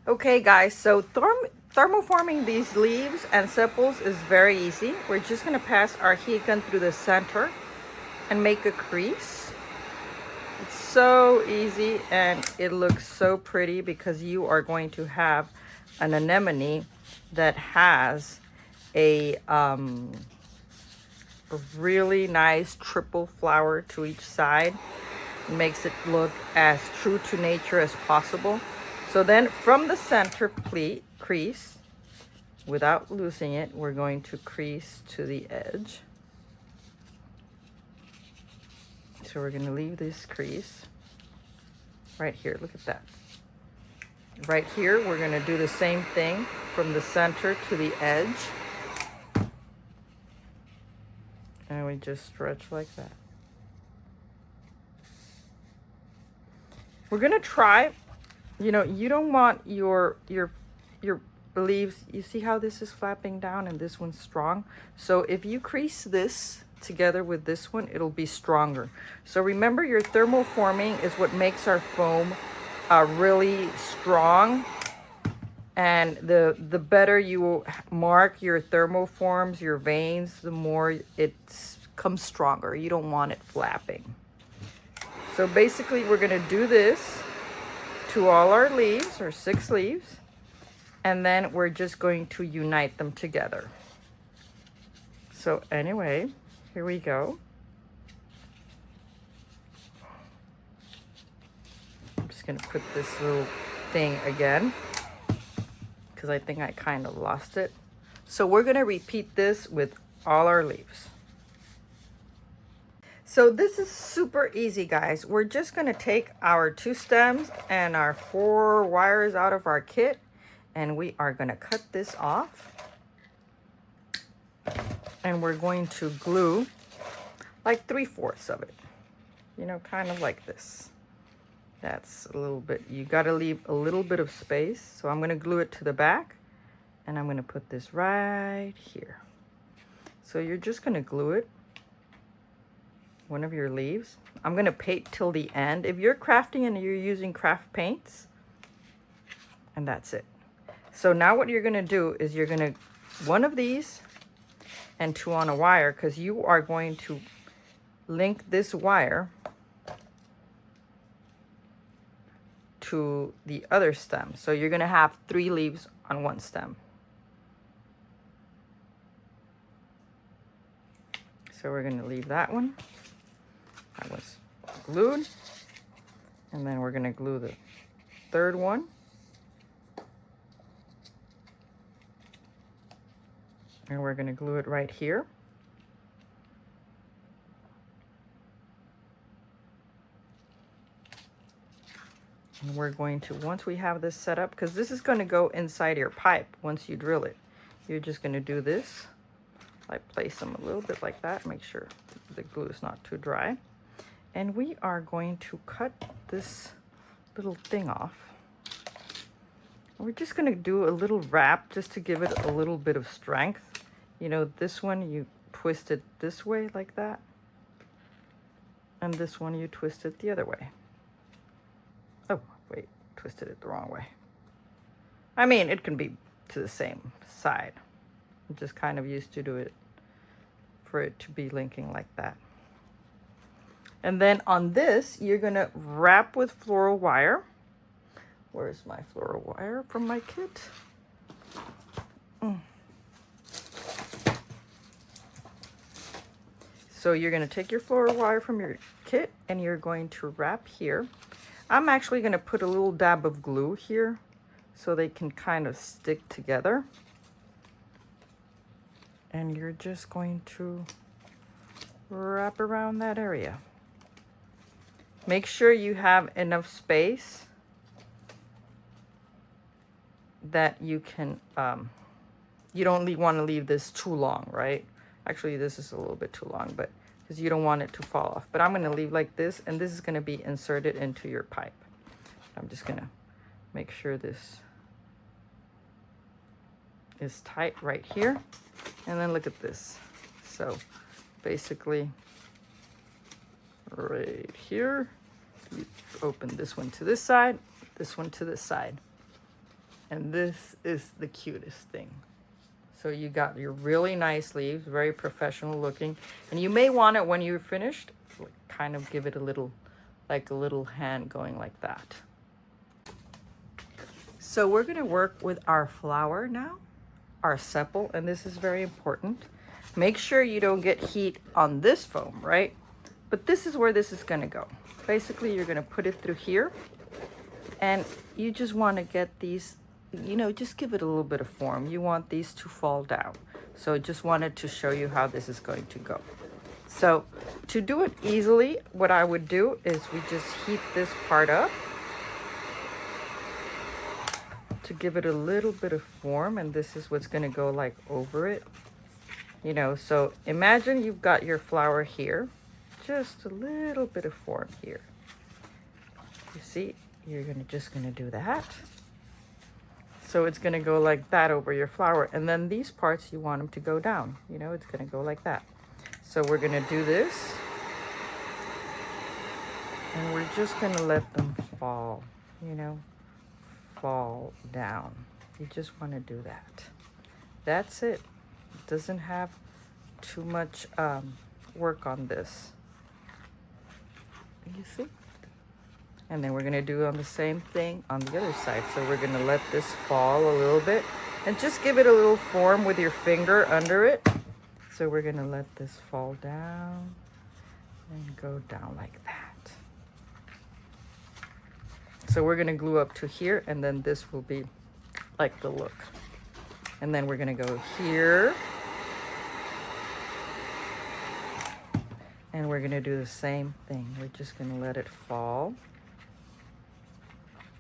Okay guys, so thermoforming these leaves and sepals is very easy. We're just gonna pass our heat gun through the center and make a crease. It's so easy and it looks so pretty because you are going to have an anemone that has a really nice triple flower to each side. It makes it look as true to nature as possible. So then from the center crease, without losing it, we're going to crease to the edge. So we're going to leave this crease right here. Look at that. Right here, we're going to do the same thing from the center to the edge. And we just stretch like that. We're going to try, you know, you don't want your leaves, you see how this is flapping down and this one's strong? So if you crease this together with this one, it'll be stronger. So remember, your thermoforming is what makes our foam really strong. And the better you mark your thermoforms, your veins, the more it comes stronger. You don't want it flapping. So basically we're gonna do this to all our leaves, or 6 leaves, and then we're just going to unite them together. So anyway, here we go. I'm just gonna put this little thing again because I think I kind of lost it. So we're gonna repeat this with all our leaves. So this is super easy, guys. We're just gonna take our 2 stems and our 4 wires out of our kit, and we are gonna cut this off. And we're going to glue like 3/4 of it, you know, kind of like this. That's a little bit, you gotta leave a little bit of space. So I'm gonna glue it to the back, and I'm gonna put this right here. So you're just gonna glue it, one of your leaves. I'm gonna paint till the end. If you're crafting and you're using craft paints, and that's it. So now what you're gonna do is you're gonna, one of these and 2 on a wire, because you are going to link this wire to the other stem. So you're gonna have 3 leaves on 1 stem. So we're gonna leave that one. That was glued. And then we're gonna glue the 3rd one. And we're gonna glue it right here. And we're going to, once we have this set up, because this is going to go inside your pipe once you drill it, you're just going to do this. I place them a little bit like that, make sure the glue is not too dry. And we are going to cut this little thing off. We're just going to do a little wrap just to give it a little bit of strength. You know, this one you twist it this way like that. And this one you twist it the other way. Oh, wait, twisted it the wrong way. I mean, it can be to the same side. I'm just kind of used to do it for it to be linking like that. And then on this, you're gonna wrap with floral wire. Where's my floral wire from my kit? So you're gonna take your floral wire from your kit and you're going to wrap here. I'm actually going to put a little dab of glue here so they can kind of stick together. And you're just going to wrap around that area. Make sure you have enough space that you can, you don't want to leave this too long, right? Actually, this is a little bit too long, but because you don't want it to fall off. But I'm going to leave like this, and this is going to be inserted into your pipe. I'm just going to make sure this is tight right here. And then look at this. So basically right here, you open this one to this side, this one to this side. And this is the cutest thing. So you got your really nice leaves, very professional looking. And you may want it when you're finished, kind of give it a little, like a little hand going like that. So we're gonna work with our flower now, our sepal, and this is very important. Make sure you don't get heat on this foam, right? But this is where this is gonna go. Basically, you're gonna put it through here, and you just wanna get these, you know, just give it a little bit of form. You want these to fall down. So I just wanted to show you how this is going to go. So to do it easily, what I would do is we just heat this part up to give it a little bit of form, and this is what's gonna go like over it. You know, so imagine you've got your flower here, just a little bit of form here. You see, you're just gonna do that. So it's gonna go like that over your flower, and then these parts you want them to go down. You know, it's gonna go like that. So we're gonna do this, and we're just gonna let them fall, you know, fall down. You just wanna do that. That's it. It doesn't have too much work on this. You see? And then we're gonna do on the same thing on the other side. So we're gonna let this fall a little bit and just give it a little form with your finger under it. So we're gonna let this fall down and go down like that. So we're gonna glue up to here, and then this will be like the look. And then we're gonna go here. And we're gonna do the same thing. We're just gonna let it fall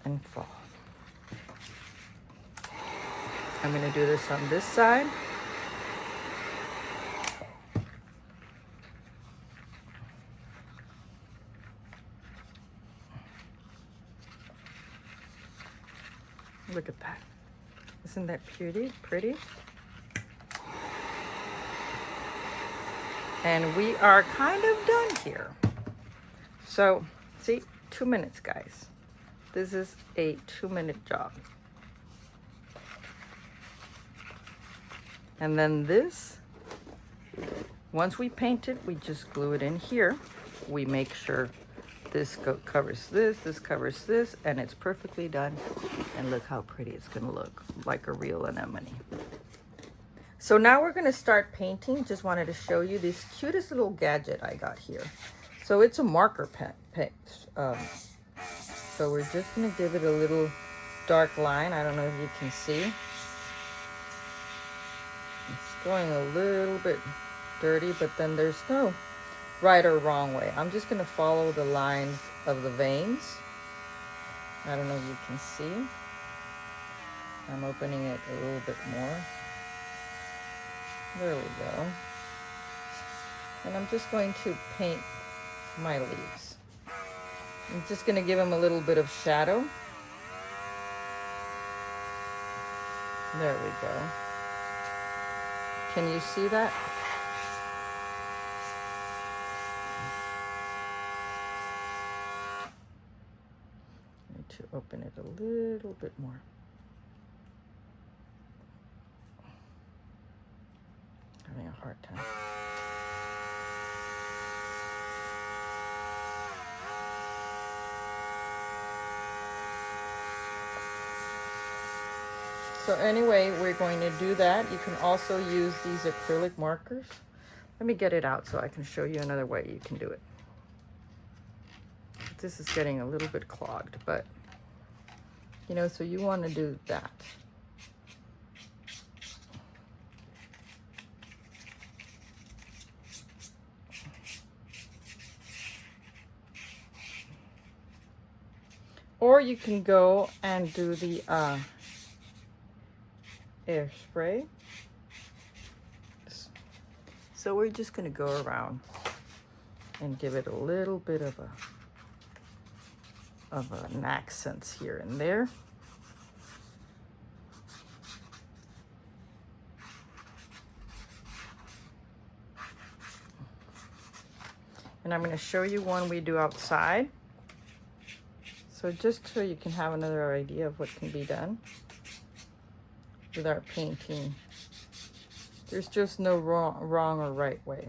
and fall. I'm gonna do this on this side. Look at that. Isn't that pretty? And we are kind of done here. So, see, 2 minutes, guys. This is a 2-minute job. And then this, once we paint it, we just glue it in here. We make sure this covers this, this covers this, and it's perfectly done. And look how pretty it's gonna look, like a real anemone. So now we're gonna start painting. Just wanted to show you this cutest little gadget I got here. So it's a marker pen. So we're just gonna give it a little dark line. I don't know if you can see. It's going a little bit dirty, but then there's no right or wrong way. I'm just gonna follow the lines of the veins. I don't know if you can see. I'm opening it a little bit more. There we go. And I'm just going to paint my leaves. I'm just going to give them a little bit of shadow. There we go. Can you see that? I need to open it a little bit more. Having a hard time. So anyway, we're going to do that. You can also use these acrylic markers. Let me get it out so I can show you another way you can do it. This is getting a little bit clogged, but you know, so you want to do that. Or you can go and do the air spray. So we're just going to go around and give it a little bit of an accent here and there. And I'm going to show you one we do outside. So just so you can have another idea of what can be done with our painting. There's just no wrong or right way.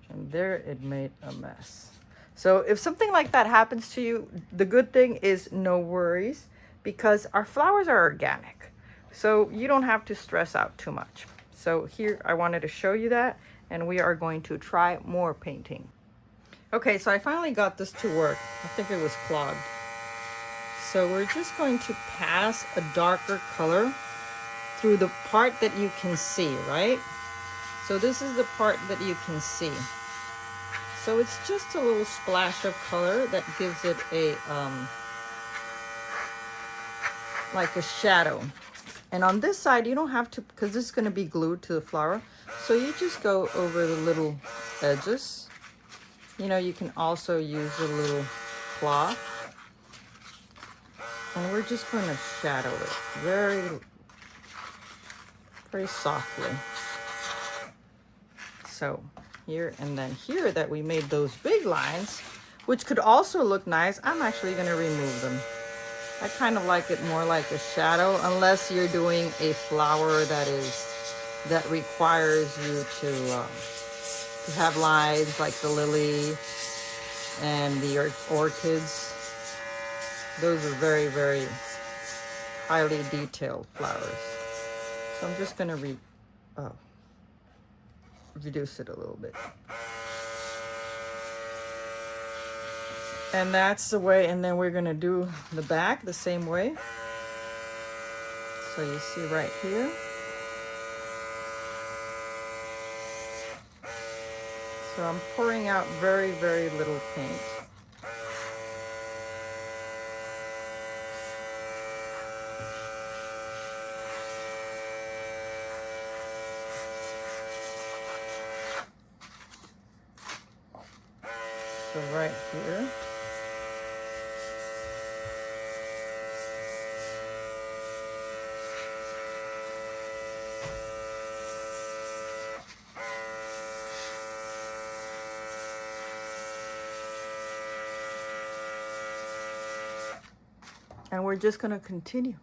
And there it made a mess. So if something like that happens to you, the good thing is no worries, because our flowers are organic. So you don't have to stress out too much. So here I wanted to show you that, and we are going to try more painting. Okay, so I finally got this to work. I think it was clogged. So we're just going to pass a darker color through the part that you can see, right? So this is the part that you can see. So it's just a little splash of color that gives it a, like a shadow. And on this side, you don't have to, because this is going to be glued to the flower. So you just go over the little edges. You know, you can also use a little cloth. And we're just going to shadow it very, very softly. So here and then here that we made those big lines, which could also look nice, I'm actually going to remove them. I kind of like it more like a shadow, unless you're doing a flower that requires you to have lines like the lily and the orchids. Those are very, very highly detailed flowers. So I'm just going to reduce it a little bit. And that's the way, and then we're going to do the back the same way. So you see right here. So I'm pouring out very, very little paint. So right here. And we're just going to continue.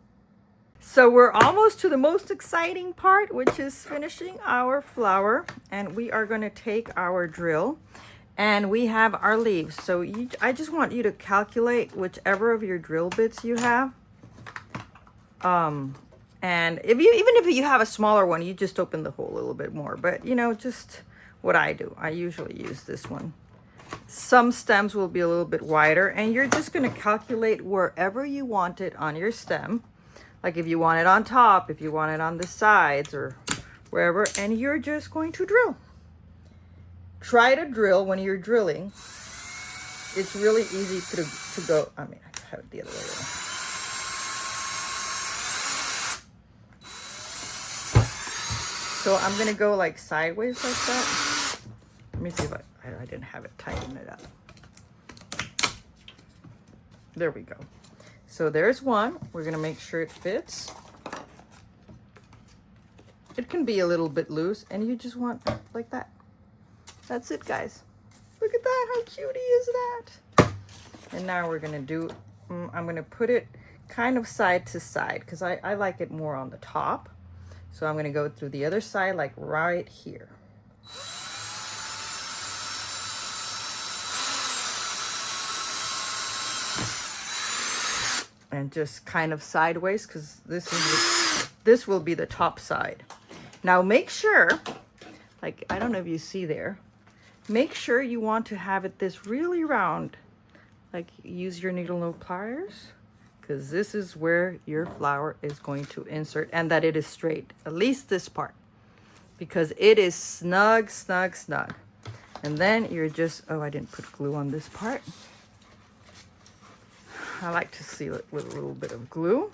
So we're almost to the most exciting part, which is finishing our flower. And we are going to take our drill, and we have our leaves. So I just want you to calculate whichever of your drill bits you have. And even if you have a smaller one, you just open the hole a little bit more. But you know, just what I do, I usually use this one. Some stems will be a little bit wider, and you're just going to calculate wherever you want it on your stem. Like if you want it on top, if you want it on the sides, or wherever, and you're just going to drill. Try to drill when you're drilling. It's really easy to go, I mean, I have it the other way around. So I'm going to go like sideways like that. Let me see if I didn't have it tighten it up. There we go. So there's one. We're going to make sure it fits. It can be a little bit loose, and you just want like that. That's it, guys. Look at that. How cutie is that? And now we're going to do, I'm going to put it kind of side to side, because I like it more on the top. So I'm going to go through the other side, like right here. And just kind of sideways, because this will be the top side. Now make sure, like, I don't know if you see there, make sure you want to have it this really round. Like, use your needle nose pliers, because this is where your flower is going to insert, and that it is straight, at least this part, because it is snug, snug, snug. And then you're just, oh, I didn't put glue on this part. I like to seal it with a little bit of glue,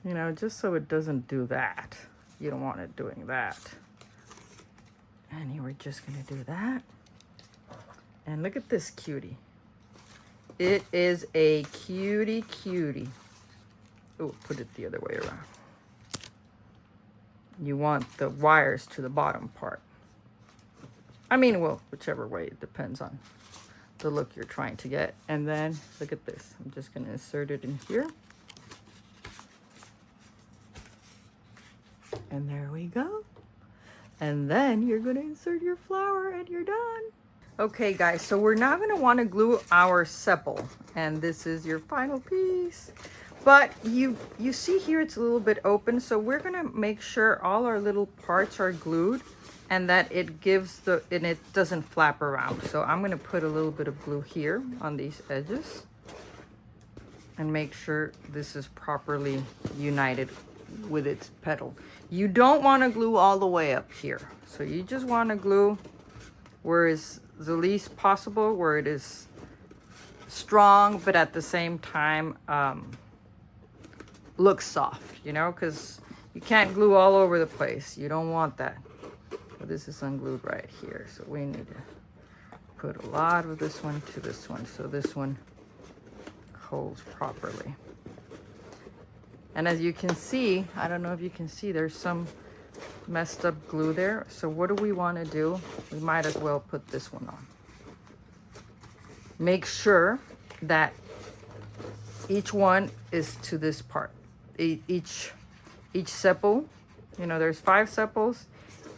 you know, just so it doesn't do that. You don't want it doing that. And you were just going to do that. And look at this cutie. It is a cutie cutie. Oh, put it the other way around. You want the wires to the bottom part. I mean, well, whichever way, it depends on the look you're trying to get. And then look at this. I'm just going to insert it in here. And there we go. And then you're going to insert your flower and you're done. Okay guys, so we're now going to want to glue our sepal, and this is your final piece. But you see here it's a little bit open, so we're going to make sure all our little parts are glued and that it gives and it doesn't flap around. So I'm going to put a little bit of glue here on these edges and make sure this is properly united with its petal. You don't want to glue all the way up here, so you just want to glue where it's the least possible, where it is strong but at the same time looks soft, you know, because you can't glue all over the place. You don't want that. So this is unglued right here, so we need to put a lot of this one to this one so this one holds properly. And as you can see, I don't know if you can see, there's some messed up glue there. So what do we want to do? We might as well put this one on. Make sure that each one is to this part. Each sepal, you know, there's 5 sepals,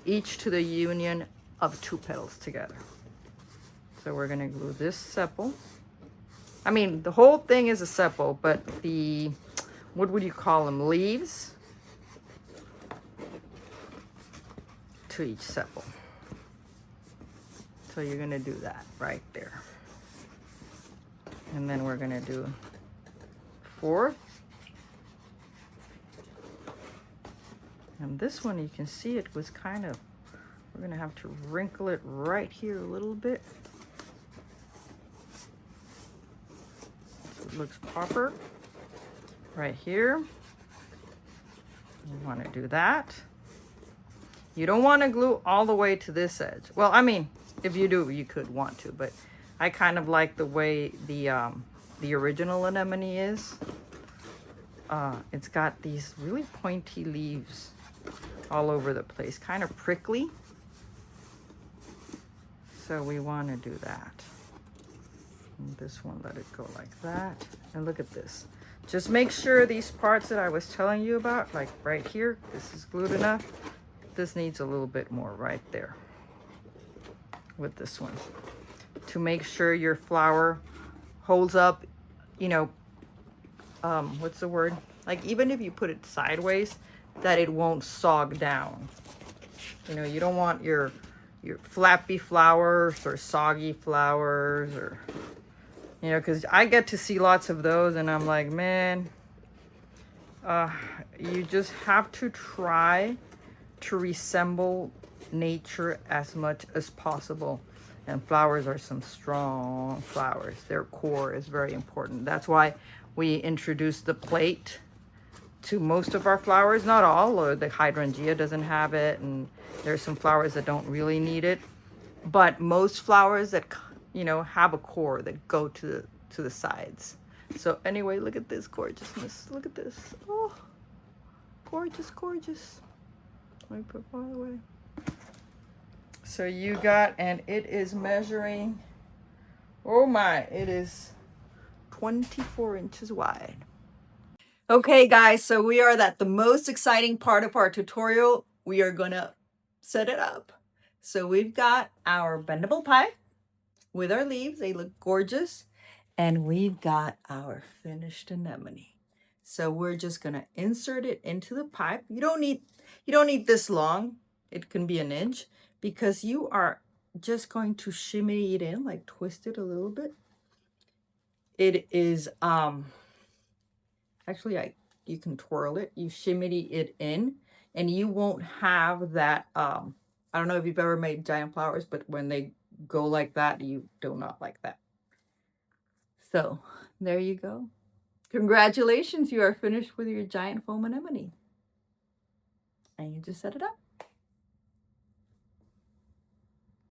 each to the union of 2 petals together. So we're going to glue this sepal. I mean, the whole thing is a sepal, but the, what would you call them, leaves, to each sepal. So you're going to do that right there. And then we're going to do 4th. And this one, you can see it was kind of, we're going to have to wrinkle it right here a little bit. So it looks proper. Right here. You want to do that. You don't want to glue all the way to this edge. Well, I mean, if you do, you could want to, but I kind of like the way the original anemone is. It's got these really pointy leaves all over the place, kind of prickly. So we want to do that. And this one, let it go like that. And look at this. Just make sure these parts that I was telling you about, like right here, this is glued enough. This needs a little bit more right there with this one to make sure your flower holds up, you know, what's the word? Like even if you put it sideways, that it won't sog down. You know, you don't want your flappy flowers or soggy flowers, or, you know, because I get to see lots of those and I'm like, man, you just have to try to resemble nature as much as possible. And flowers are some strong flowers. Their core is very important. That's why we introduced the plate to most of our flowers. Not all, or the hydrangea doesn't have it, and there's some flowers that don't really need it. But most flowers that, you know, have a core that go to the sides. So anyway, look at this gorgeousness. Look at this. Oh, gorgeous, gorgeous. Let me put it far away. So you got, and it is measuring, oh my, it is 24 inches wide. Okay guys, so we are at the most exciting part of our tutorial. We are gonna set it up. So we've got our bendable pipe with our leaves. They look gorgeous. And we've got our finished anemone. So we're just gonna insert it into the pipe. You don't need this long. It can be an inch, because you are just going to shimmy it in, like twist it a little bit. It is actually you can twirl it. You shimmy it in, and you won't have that. I don't know if you've ever made giant flowers, but when they go like that, you do not like that. So there you go. Congratulations, you are finished with your giant foam anemone. And you just set it up.